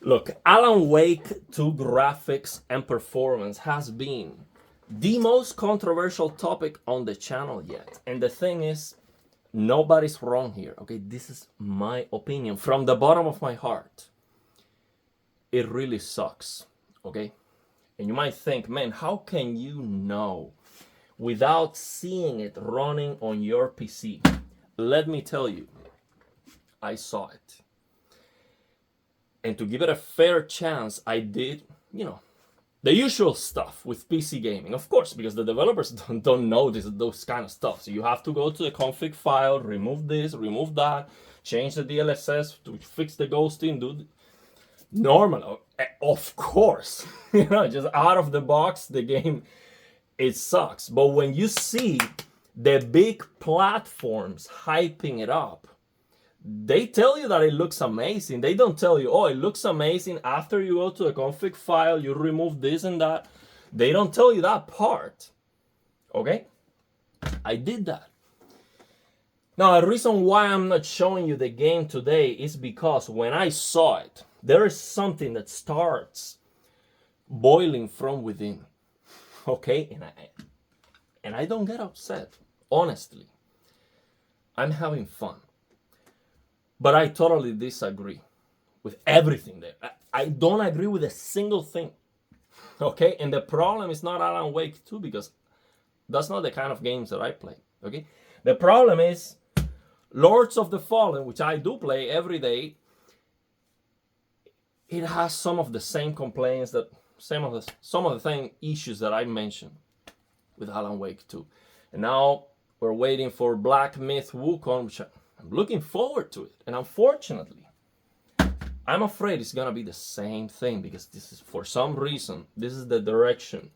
Look, Alan Wake 2 graphics and performance has been the most controversial topic on the channel yet. And the thing is, nobody's wrong here, okay? This is my opinion from the bottom of my heart. It really sucks, okay? And you might think, man, how can you know without seeing it running on your PC? Let me tell you, I saw it. And to give it a fair chance, I did, the usual stuff with PC gaming, of course, because the developers don't know those kind of stuff. So you have to go to the config file, remove this, remove that, change the DLSS to fix the ghosting, do normal, of course. Just out of the box, the game, it sucks. But when you see the big platforms hyping it up, they tell you that it looks amazing. They don't tell you, oh, it looks amazing after you go to the config file, you remove this and that. They don't tell you that part. Okay? I did that. Now, the reason why I'm not showing you the game today is because when I saw it, there is something that starts boiling from within. Okay? And I don't get upset, honestly. I'm having fun. But I totally disagree with everything there. I don't agree with a single thing. Okay? And the problem is not Alan Wake 2 because that's not the kind of games that I play. Okay? The problem is Lords of the Fallen, which I do play every day. It has some of the same complaints that some of the same issues that I mentioned with Alan Wake 2. And now we're waiting for Black Myth Wukong, which I'm looking forward to it. And unfortunately, I'm afraid it's going to be the same thing because this is, for some reason, this is the direction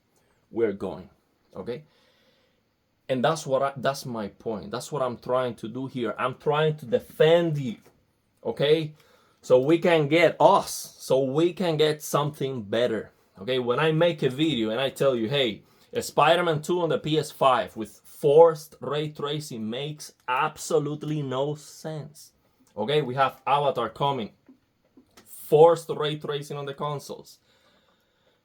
we're going. Okay? And that's my point. That's what I'm trying to do here. I'm trying to defend you. Okay? So we can get us. So we can get something better. Okay? When I make a video and I tell you, hey, Spider-Man 2 on the PS5 with forced ray tracing makes absolutely no sense. Okay, we have Avatar coming. Forced ray tracing on the consoles.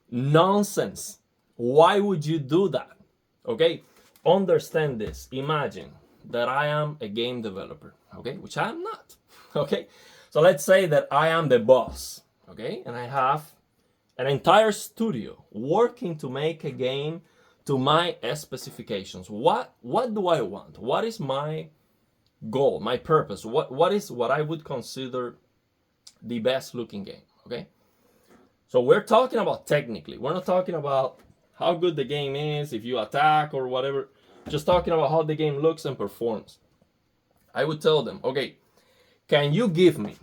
Nonsense. Why would you do that? Okay, understand this. Imagine that I am a game developer, okay, which I am not. Okay, so let's say that I am the boss, okay, and I have an entire studio working to make a game to my specifications. What do I want? What is my goal, my purpose? What is what I would consider the best looking game, okay? So we're talking about technically. We're not talking about how good the game is, if you attack or whatever. Just talking about how the game looks and performs. I would tell them, okay, can you give me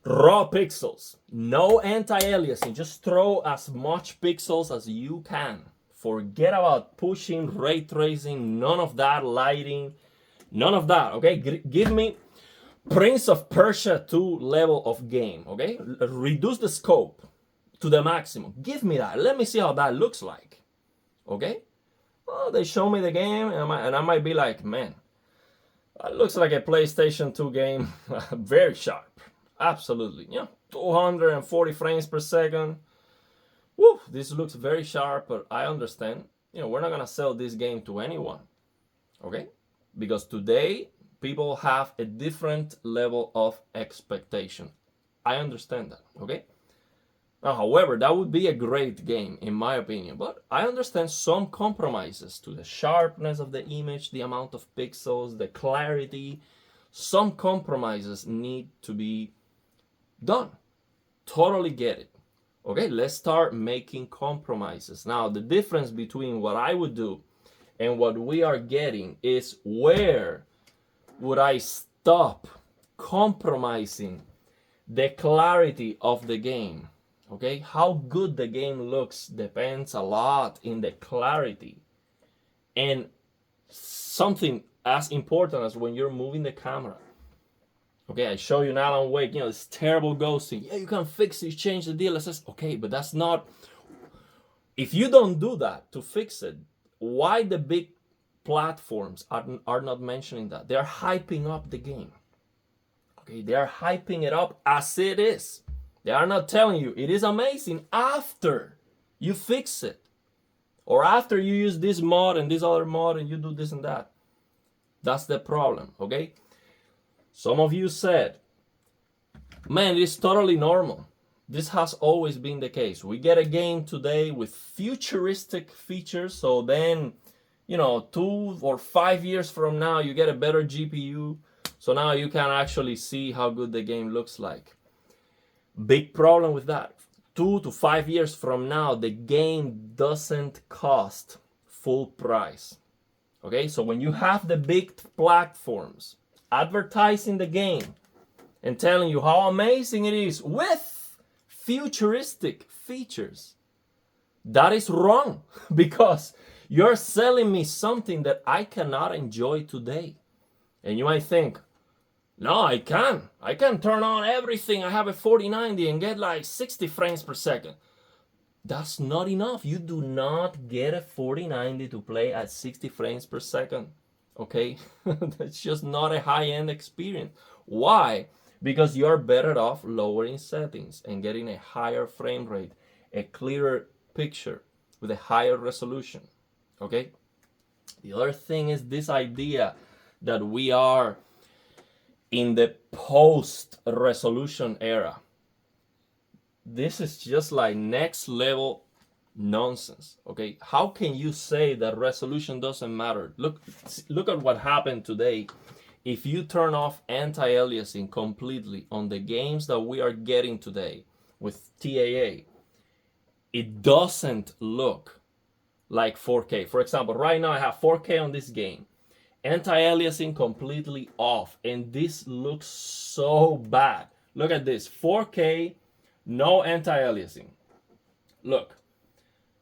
raw pixels, no anti-aliasing, just throw as much pixels as you can. Forget about pushing, ray tracing, none of that, lighting, none of that, okay? Give me Prince of Persia 2 level of game, okay? Reduce the scope to the maximum. Give me that. Let me see how that looks like, okay? Well, they show me the game, and I might be like, man, that looks like a PlayStation 2 game. Very sharp. Absolutely. 240 frames per second. Woo, this looks very sharp, but I understand. We're not going to sell this game to anyone. Okay? Because today, people have a different level of expectation. I understand that. Okay? Now, however, that would be a great game, in my opinion. But I understand some compromises to the sharpness of the image, the amount of pixels, the clarity. Some compromises need to be done. Totally get it. Okay, let's start making compromises. Now, the difference between what I would do and what we are getting is where would I stop compromising the clarity of the game. Okay, how good the game looks depends a lot in the clarity. And something as important as when you're moving the camera. Okay, I show you now Alan Wake, this terrible ghosting. Yeah, you can fix it, change the DLSS. Okay, but that's not... If you don't do that to fix it, why the big platforms are not mentioning that? They're hyping up the game. Okay, they're hyping it up as it is. They are not telling you it is amazing after you fix it, or after you use this mod and this other mod and you do this and that. That's the problem, okay? Some of you said, man, it's totally normal. This has always been the case. We get a game today with futuristic features, so then, 2 or 5 years from now, you get a better GPU, so now you can actually see how good the game looks like. Big problem with that. 2 to 5 years from now, the game doesn't cost full price. Okay, so when you have the big platforms advertising the game and telling you how amazing it is with futuristic features, that is wrong, because you're selling me something that I cannot enjoy today. And you might think, no, I can turn on everything. I have a 4090 and get like 60 frames per second. That's not enough. You do not get a 4090 to play at 60 frames per second. Okay? That's just not a high-end experience. Why? Because you're better off lowering settings and getting a higher frame rate, a clearer picture with a higher resolution. Okay? The other thing is this idea that we are in the post-resolution era. This is just like next level nonsense, okay? How can you say that resolution doesn't matter? Look at what happened today. If you turn off anti-aliasing completely on the games that we are getting today with TAA, it doesn't look like 4K. For example, right now I have 4K on this game, anti-aliasing completely off, and this looks so bad. Look at this, 4K, no anti-aliasing. Look,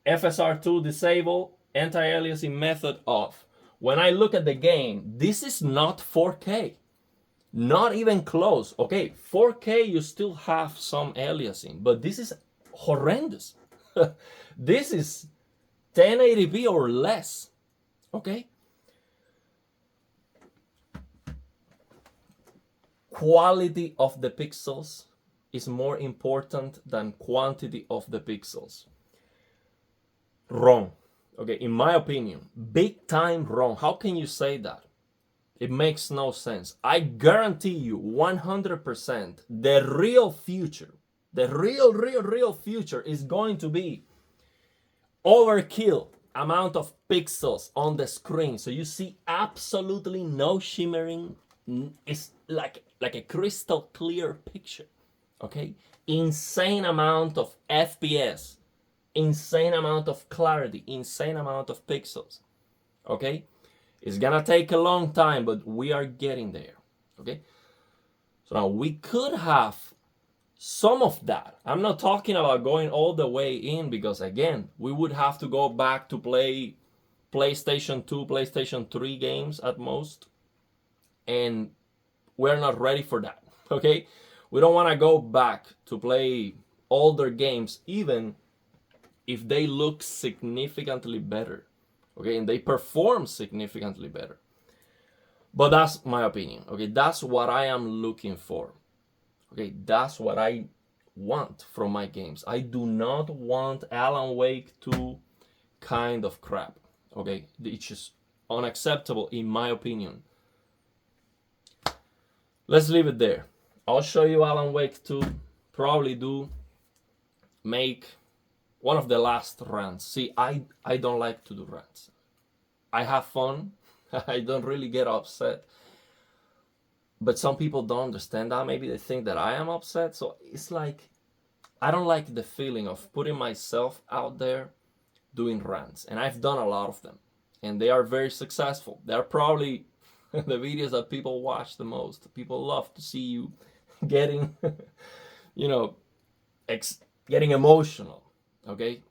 FSR2 disabled, anti-aliasing method off. When I look at the game, this is not 4K. Not even close. Okay, 4K you still have some aliasing, but this is horrendous. This is 1080p or less. Okay? Quality of the pixels is more important than quantity of the pixels. Wrong. Okay, in my opinion, big time wrong. How can you say that? It makes no sense. I guarantee you 100% the real future, the real future is going to be overkill amount of pixels on the screen. So you see absolutely no shimmering. It's like a crystal clear picture. Okay, insane amount of FPS, insane amount of clarity, insane amount of pixels. Okay, it's gonna take a long time, but we are getting there. Okay, so now we could have some of that. I'm not talking about going all the way in, because again, we would have to go back to play PlayStation 2, PlayStation 3 games at most, and we're not ready for that. Okay, we don't want to go back to play older games, even if they look significantly better, okay, and they perform significantly better. But that's my opinion, okay? That's what I am looking for, okay? That's what I want from my games. I do not want Alan Wake 2 kind of crap, okay? It's just unacceptable in my opinion. Let's leave it there. I'll show you Alan Wake 2. Probably do make one of the last rants. See, I don't like to do rants. I have fun. I don't really get upset. But some people don't understand that. Maybe they think that I am upset. So it's like, I don't like the feeling of putting myself out there doing rants. And I've done a lot of them. And they are very successful. They're probably the videos that people watch the most. People love to see you getting, getting emotional, okay?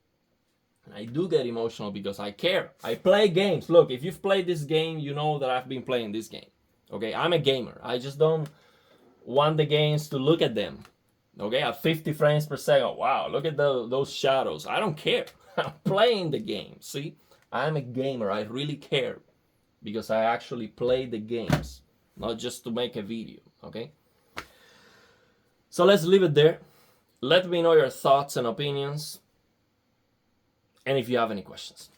And I do get emotional because I care. I play games. Look, if you've played this game, you know that I've been playing this game, okay? I'm a gamer. I just don't want the games to look at them, okay? At 50 frames per second, wow, look at those shadows. I don't care. I'm playing the game, see? I'm a gamer. I really care because I actually play the games, not just to make a video, okay? So let's leave it there. Let me know your thoughts and opinions, and if you have any questions.